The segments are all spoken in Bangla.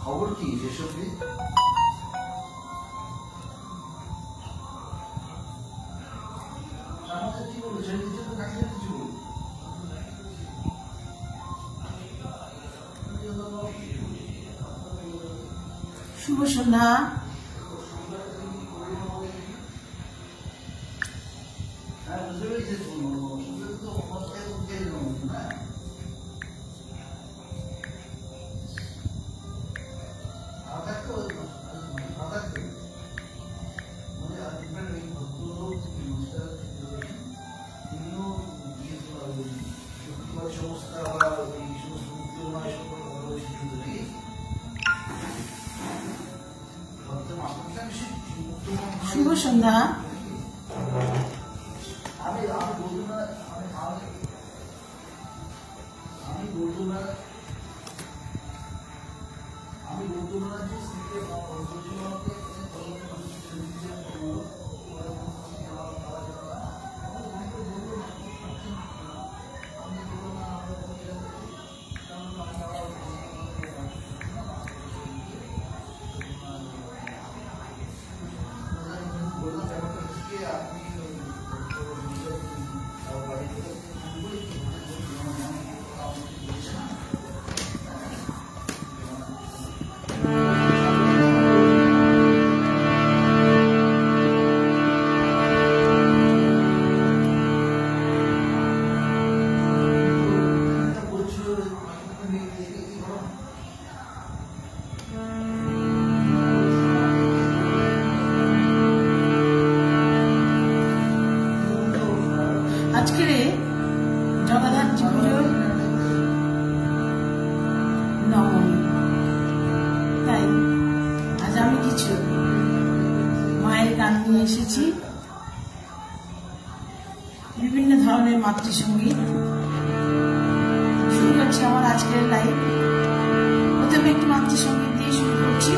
খবর কি যেসব শুভ সন্ধ্যা। শুভ সন্ধ্যা। আজকের জগদ্ধাত্রী পুজোর নবমী, তাই আজ আমি কিছু মায়ের গান নিয়ে এসেছি। বিভিন্ন ধরনের মাতৃসঙ্গীত। শুরু করছি আমার আজকের লাইভ। প্রথমে একটি মাতৃসঙ্গীত দিয়ে শুরু করছি।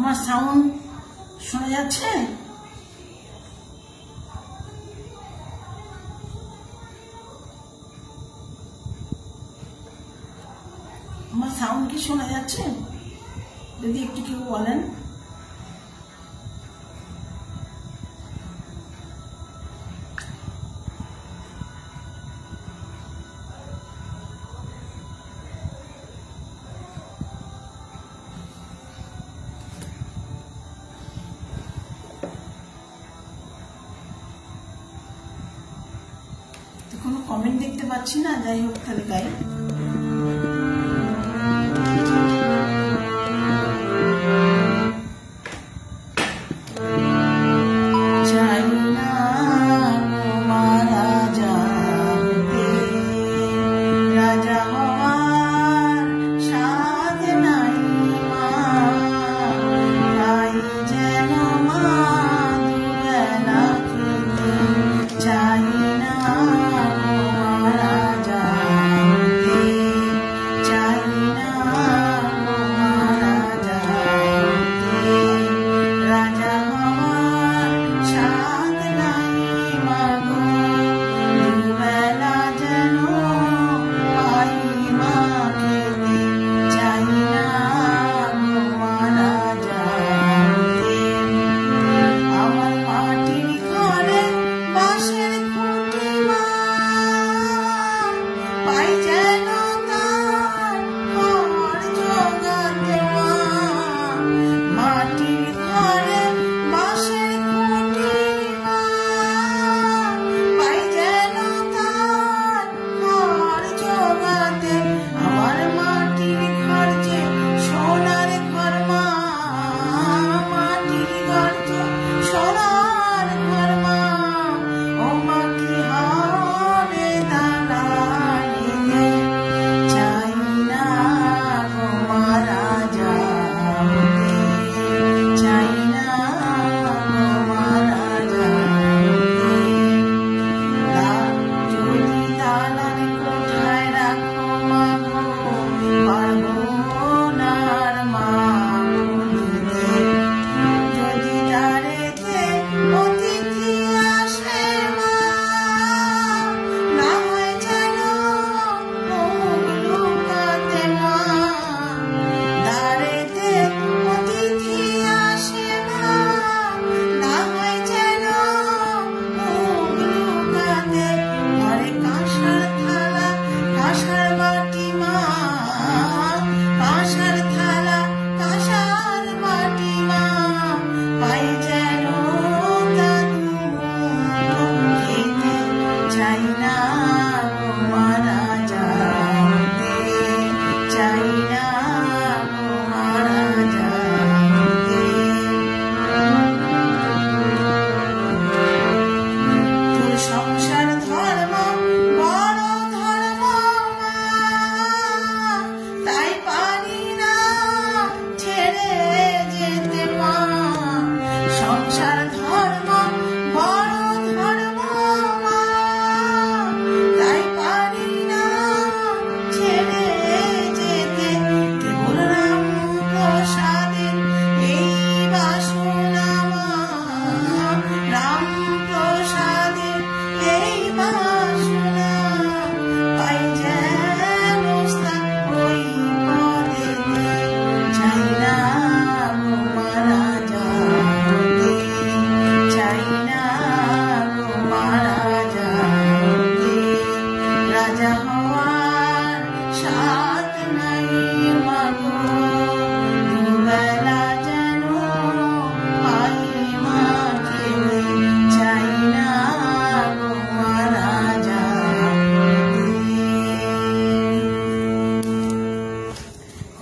আমার সাউন্ড শোনা যাচ্ছে? আমার সাউন্ড কি শোনা যাচ্ছে? যদি একটু কেউ বলেন। কোনো কমেন্ট দেখতে পাচ্ছি না, যাই হোক তাহলে গাই।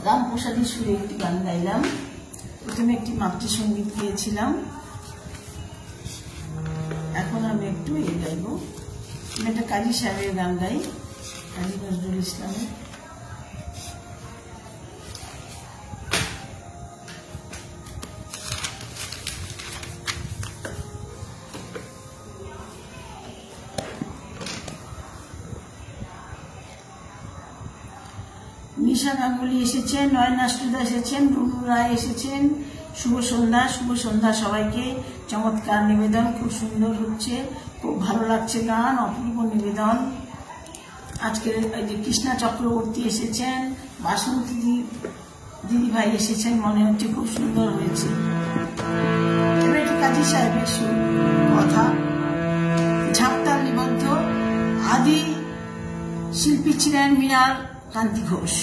রামপ্রসাদের সুরে একটি গান গাইলাম। প্রথমে একটি মাতৃসঙ্গীত গিয়েছিলাম, এখন আমি একটু গাইব। আমি একটা কাজী সাহেবের গান গাই, কাজী নজরুল ইসলামের। তৃষা গাঙ্গুলি এসেছেন, নয়না সুদা এসেছেন, রুনু রায় এসেছেন। শুভ সন্ধ্যা, শুভ সন্ধ্যা সবাইকে। চমৎকার নিবেদন, খুব সুন্দর হচ্ছে, খুব ভালো লাগছে গান, অপূর্ব নিবেদন। আজকের এই যে কৃষ্ণা চক্রবর্তী এসেছেন, বাসন্তী দিদি ভাই এসেছেন, মনে হচ্ছে খুব সুন্দর হয়েছে। এবার একটু কাজী সাহেবের কথা। ঝাপতাল নিবদ্ধ আদি শিল্পী ছিলেন মৃণাল কান্তি ঘোষ।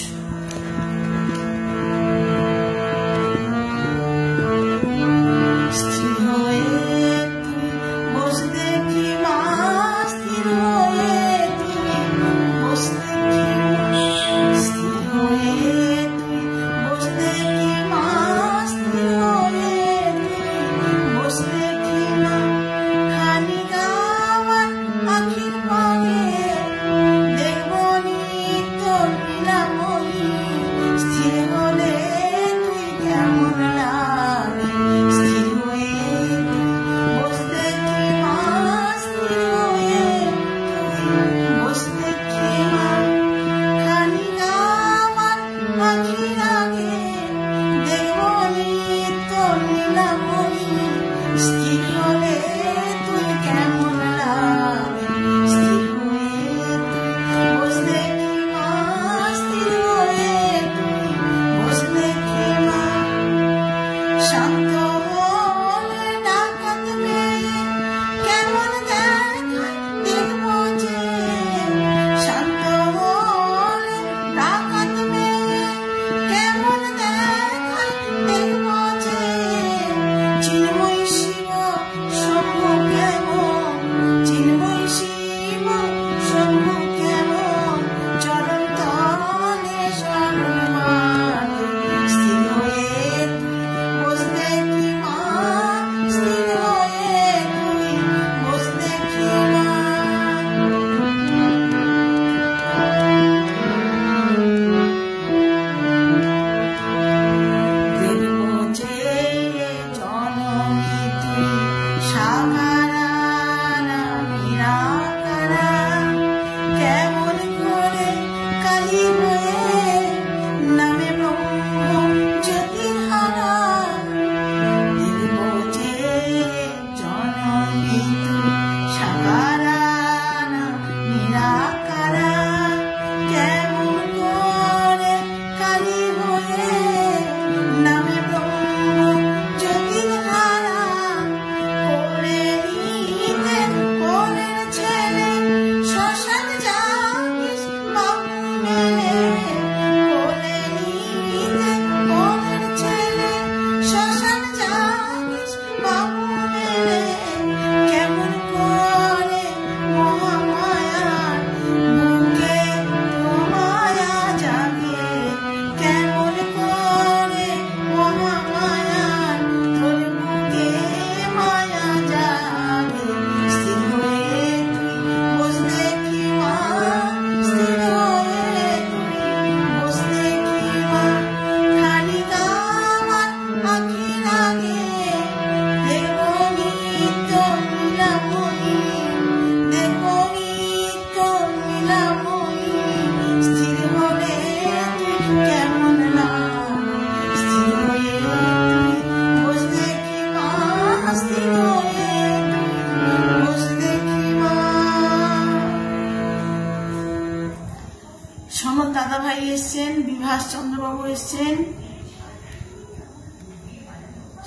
বিভাস চন্দ্রবাবু এসছেন।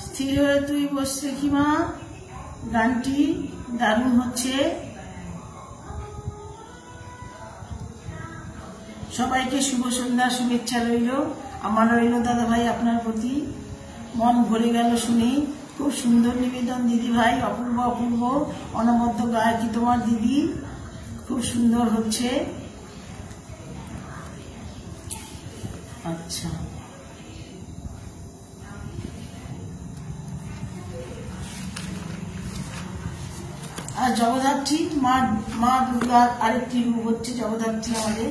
স্থির হয়ে তুই বসে কি মা গানটি দারুণ হচ্ছে। সবাইকে শুভ সন্ধ্যা, শুভেচ্ছা রইল। আমার রইল দাদা ভাই আপনার প্রতি। মন ভরে গেল শুনে। খুব সুন্দর নিবেদন দিদি ভাই, অপূর্ব অপূর্ব অনবদ্য গায়কি তোমার দিদি, খুব সুন্দর হচ্ছে। আচ্ছা, আর জগদ্ধাত্রী মা দুর্গার আরেকটি রূপ হচ্ছে জগদ্ধাত্রী আমাদের,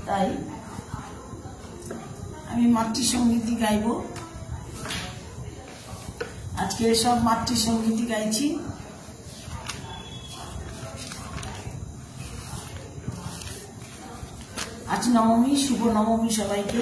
তাই আমি মাতৃসঙ্গীতই গাইব। আজকে সব মাতৃসঙ্গীতই গাইছি। আজ নবমী, শুভ নবমী সবাইকে।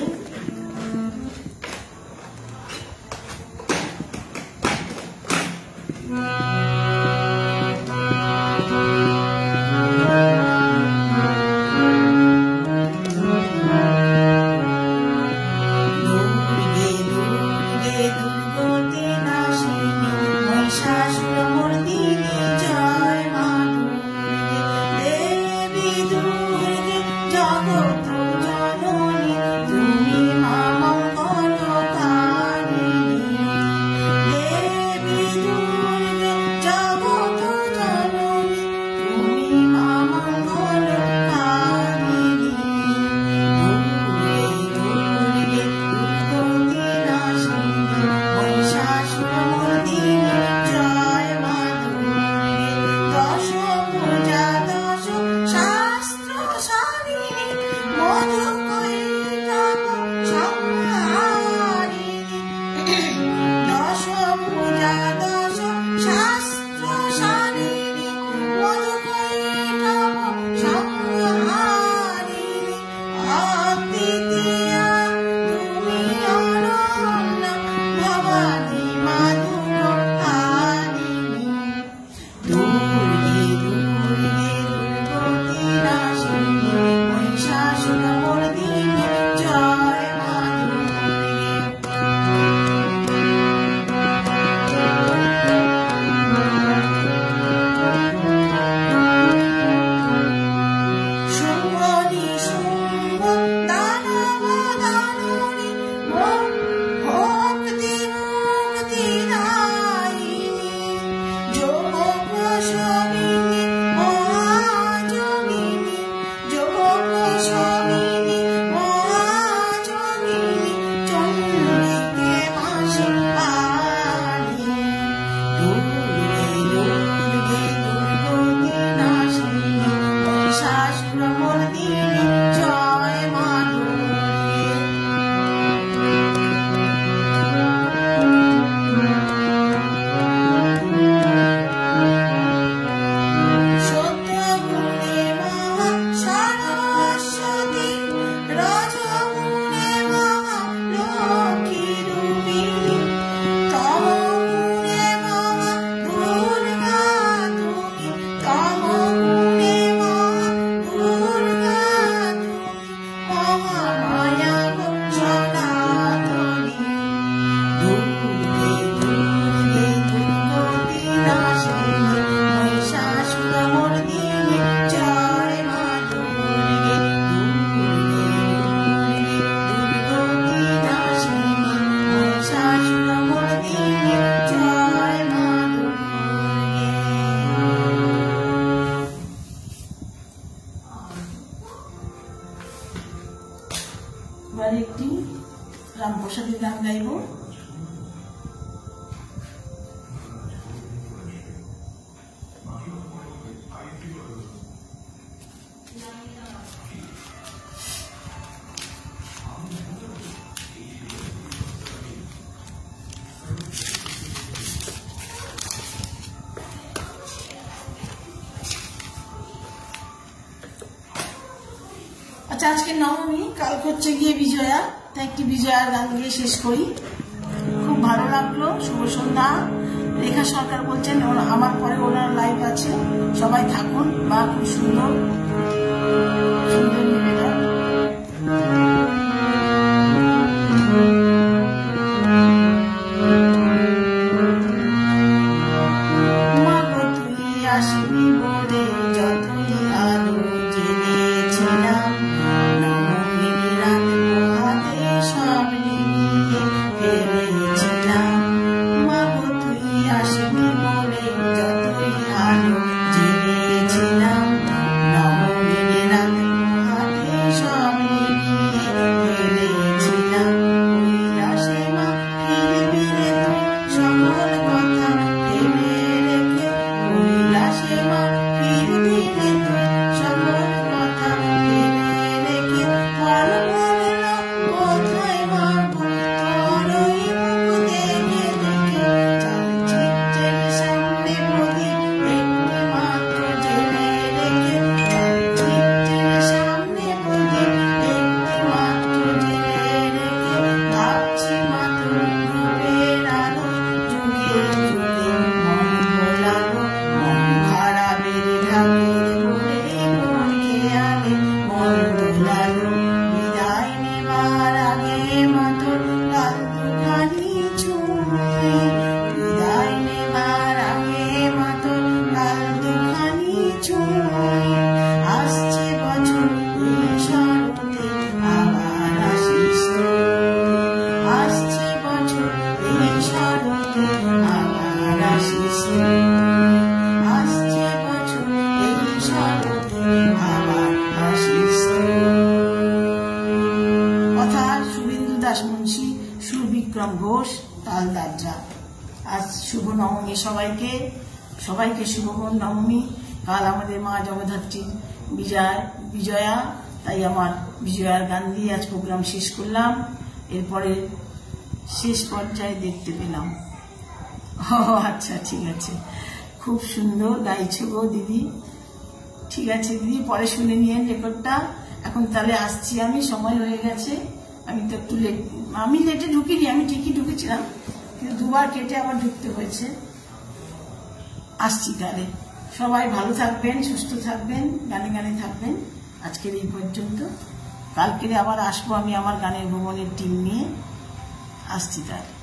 এবারে একটি রামপ্রসাদের গান গাইব। আচ্ছা, আজকে নবমী, কালকে হচ্ছে গিয়ে বিজয়া, তাই একটি বিজয়ার গান দিয়ে শেষ করি। খুব ভালো লাগলো। শুভ সন্ধ্যা। রেখা সরকার বলছেন আমার পরে ওনার লাইভ আছে, সবাই থাকুন। বা খুব সুন্দর সুন্দর নিবেদন। মাগো তুই আসবি বলে যতই আলো জেনেছিলাম, নবমীর রাত পোহাতে সব নিয়ে ফেলেছিলাম। মাগো তুই আসবি বলে যতই আলো জেনেছিলাম, নবমীর রাত পোহাতে সব নিয়ে ফেলেছিলাম। কৈলাসে মা ফিরবি রে তুই সকল কথা ভেবে রেখে, কৈলাসে মা ফিরবি রে তুই সকল কথা ভেবে রেখে, ফল বলল কোথায় মা আসছে বছর এই শরতে আবার আসিস। কথা শুভেন্দু দাস মুন্সি, সুর বিক্রম ঘোষ, তাল দারজা। আজ শুভ নবমী, সবাইকে শুভ নবমী। কাল আমাদের মা জগদ্ধাত্রীর বিজয়া, তাই আমার বিজয়ার গান দিয়ে আজ প্রোগ্রাম শেষ করলাম। এরপরে শেষ পর্যায়ে দেখতে পেলাম, ও আচ্ছা ঠিক আছে, খুব সুন্দর গাইছো গো দিদি। ঠিক আছে দিদি, পরে শুনে নিয়েন রেকর্ডটা। এখন তাহলে আসছি, আমি সময় হয়ে গেছে। আমি তো একটু আমি লেটে ঢুকিনি, আমি ঠিকই ঢুকেছিলাম, কিন্তু দুবার কেটে আবার ঢুকতে হয়েছে। আসছি তাহলে, সবাই ভালো থাকবেন, সুস্থ থাকবেন, গানে গানে থাকবেন। আজকের এই পর্যন্ত, কালকে আবার আসবো আমি আমার গানের ভ্রমণের টিম নিয়ে। আসছি তাহলে।